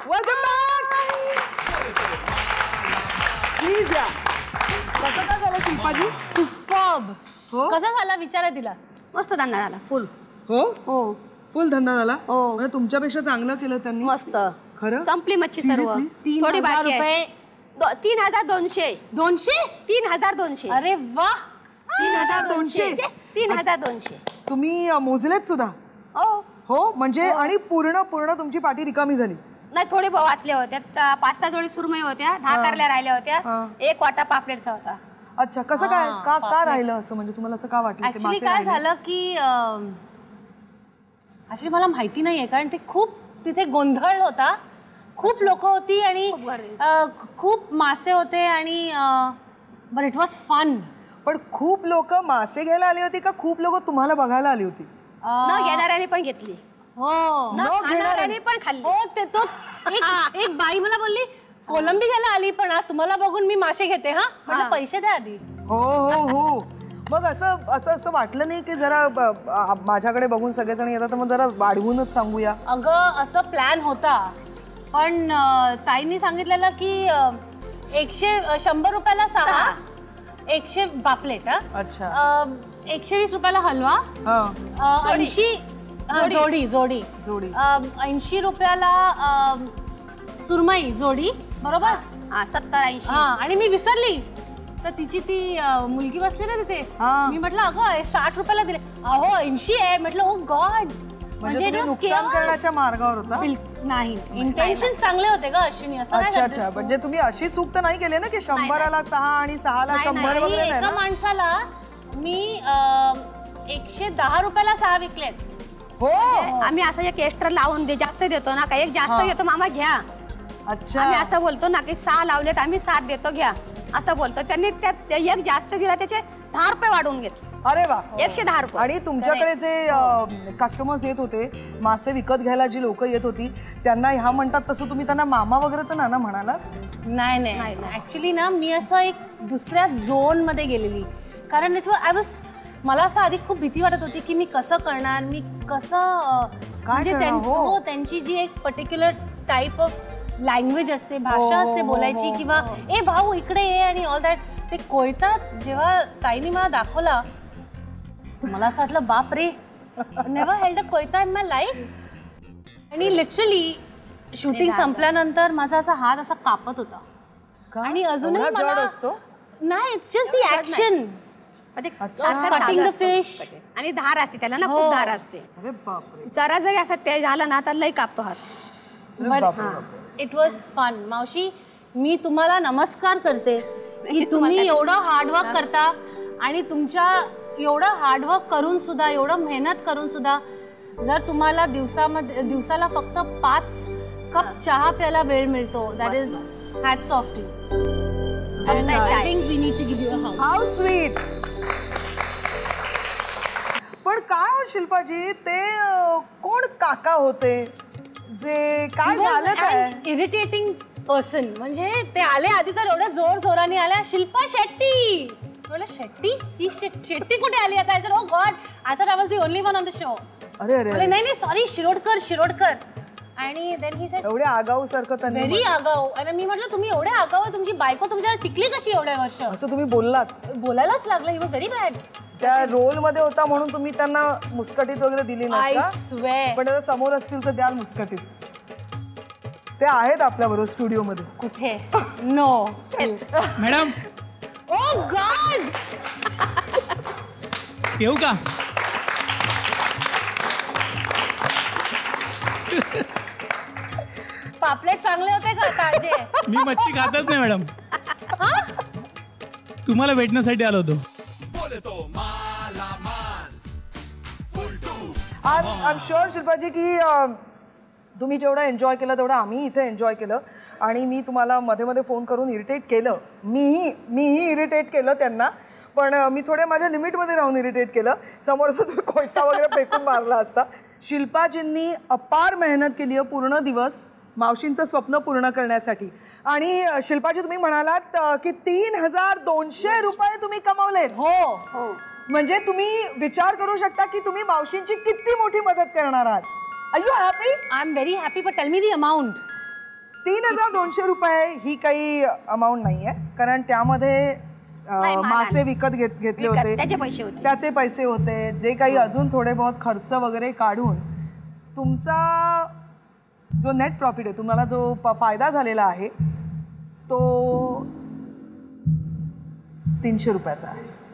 Welcome back. Please या. कसं काय झालं शिल्पाजी? सुपर्ब. कसा झाला विचारा तिला. मस्त धंदा झाला फुल. हो हो फुल धंदा झाला. हो. म्हणजे तुमच्यापेक्षा चांगलं केलं त्यांनी. मस्त. खरं संपली मच्छी सर्व. थोडी बाकी आहे. 3200. 3200. अरे वा. 3200. 3200. तुम्ही मोजलेत सुद्धा? हो हो म्हणजे आणि पूर्ण तुमची पाठी रिकामी झाली? नाही थोडे वाचल्या होत्या. 5-6 जोडी सुरमई होत्या. 10 कारल्या राहिल्या होत्या. 1 वाटा पापलेटचा होता. अच्छा कसं काय का राहिलं असं म्हणजे तुम्हाला असं का वाटलं? ऍक्च्युली काय झालं की ऍक्च्युली मला माहिती नाहीये कारण ते खूप तिथे गोंधळ होता. खूप लोक होती आणि खूप मासे होते आणि बट इट वॉज फन. पण खूप लोक मासे घ्यायला आली होती का खूप लोक तुम्हाला बघायला आली होती? न घेणाऱ्याने पण घेतली. हो न खाणाऱ्याने पण खाल्ली. हो ते तो एक बाई मला बोलली कोलंबी घ्यायला आली पण तुम्हाला बघून मी मासे घेते. हा म्हणजे पैसे द्या आधी. हो हो हो. मग असं वाटलं नाही की जरा माझ्याकडे बघून सगळेजण येतात तर मग जरा वाढवूनच सांगूया? अगं असं प्लॅन होता पण ताईंनी सांगितलेलं की 100 रुपयाला 6. 100 पापलेट. अच्छा. 120 रुपयाला हलवा. 80 जोडी 80 रुपयाला सुरमई जोडी. बरोबर. 70-80. आणि मी विसरली तर तिची ती मुलगी बसली ना तिथे. मी म्हटलं अगं 60 रुपयाला दिले. अहो 80 आहे. म्हटलं ओ गॉड. म्हणजे नुकसान करण्याच्या मार्गावर होता? नाही इंटेन्शन चांगले होते का अश्विनी असं. अच्छा म्हणजे तुम्ही अशी चूक तर नाही केली ना की 100ला 6 आणि 6ला 100 वगैरे? एका माणसाला मी 110 रुपयाला 6 विकलेत. हो आम्ही असं एक एक्स्ट्रा लावून जास्त देतो ना का एक जास्त घेतो मामा घ्या. अच्छा आम्ही असं बोलतो ना की 6 लावलेत आम्ही 7 देतो घ्या असं बोलतो. त्यांनी त्यात एक जास्त दिला त्याचे 10 रुपये वाढवून घेतले. अरे वा. 110 रुपये. आणि तुमच्याकडे जे कस्टमर्स येत होते मासे विकत घ्यायला जी लोक येत होती त्यांना ह्या म्हणतात तसं तुम्ही त्यांना मामा वगैरे तर ना म्हणाला? नाही ऍक्च्युली ना मी असं एक दुसऱ्या झोन मध्ये गेलेली कारण मला असं आधी खूप भीती वाटत होती की मी कसं करणार मी कसं म्हणजे त्यांची जी एक पर्टिक्युलर टाईप ऑफ लँग्वेज असते भाषा असते बोलायची किंवा ए भाऊ इकडे ये आणि ऑल दॅट. ते कोयता जेव्हा ताईनी मला दाखवला मला असं वाटलं बाप रे नेव्हर हेल्ड अ कोयता इन माय लाईफ. आणि लिटरली शूटिंग संपल्यानंतर माझा असा हात असा कापत होता आणि अजूनही मला नाही it's just the action. Cutting the fish आणि धार असते त्याला ना खूप धार असते. जरा जरी असं झालं ना तर लई कापतो हात. It was fun. मावशी मी तुम्हाला नमस्कार करते की तुम्ही एवढं हार्डवर्क करता आणि तुमच्या एवढं हार्डवर्क करून सुद्धा एवढं मेहनत करून सुद्धा जर तुम्हाला दिवसाला फक्त 5 कप चहा प्यायला वेळ मिळतो that is hats off to. I think we need to give you a how. How sweet. पण काय हो शिल्पाजी ते कोण काका होते जे काय झालं काय? Irritating person. म्हणजे ते आले आधी तर एवढ्या जोर जोराने आल्या शिल्पा शेट्टी. शेट्टी ही शेट्टी कुठे आली आता? Oh God I thought I was the only one on the show. अरे नाही सॉरी शिरोडकर. आणि देन ही सेड एवढे आगाऊ सारखं त्यांनी व्हेरी आगाऊ. आणि मी म्हटलं तुम्ही एवढे आगाऊ तुमची बायको तुमच्यावर टिकली कशी एवढ्या वर्ष? असं तुम्ही बोललात? बोलायलाच लागलं. He was very bad. त्या रोल मध्ये होता म्हणून तुम्ही त्यांना मुस्कटीत वगैरे दिली नाही का? पण आता समोर असतील तर द्याल मुस्कटीत. ते आहेत आपल्या बरोबर स्टुडिओ मध्ये. कुठे? No madam. Oh God. येऊ का? पापलेट चांगले होते का ताजे? मी मच्छी खातच नाही मॅडम. तुम्हाला भेटण्यासाठी आलो होतो. आय एम शुअर शिल्पाजी की तुम्ही जेवढं एन्जॉय केलं तेवढं आम्ही इथे एन्जॉय केलं. आणि मी तुम्हाला मध्ये मध्ये फोन करून इरिटेट केलं. मीही इरिटेट केलं त्यांना. पण मी थोडे माझ्या लिमिटमध्ये राहून इरिटेट केलं. समोर असं तुम्ही कोयता वगैरे फेकून मारला असता. शिल्पाजींनी अपार मेहनत केली आहे पूर्ण दिवस मावशींचं स्वप्न पूर्ण करण्यासाठी. आणि शिल्पाजी तुम्ही म्हणालात की 3200 रुपये तुम्ही कमावलेत. हो. म्हणजे तुम्ही विचार करू शकता की तुम्ही मावशींची किती मोठी मदत करणार आहात. Are you happy? I am very happy. But tell me the amount. 3,200 रुपये ही काही अमाऊंट नाही आहे, कारण त्यामध्ये नाही, माल मासे आणि- विकत घेतले विकत, होते, त्याचे पैसे होते. त्याचे पैसे होते, जे काही अजून थोडे बहुत खर्च वगैरे काढून तुमचा जो नेट प्रॉफिट आहे, तुम्हाला जो फायदा झालेला आहे तो 300 रुपयाचा आहे.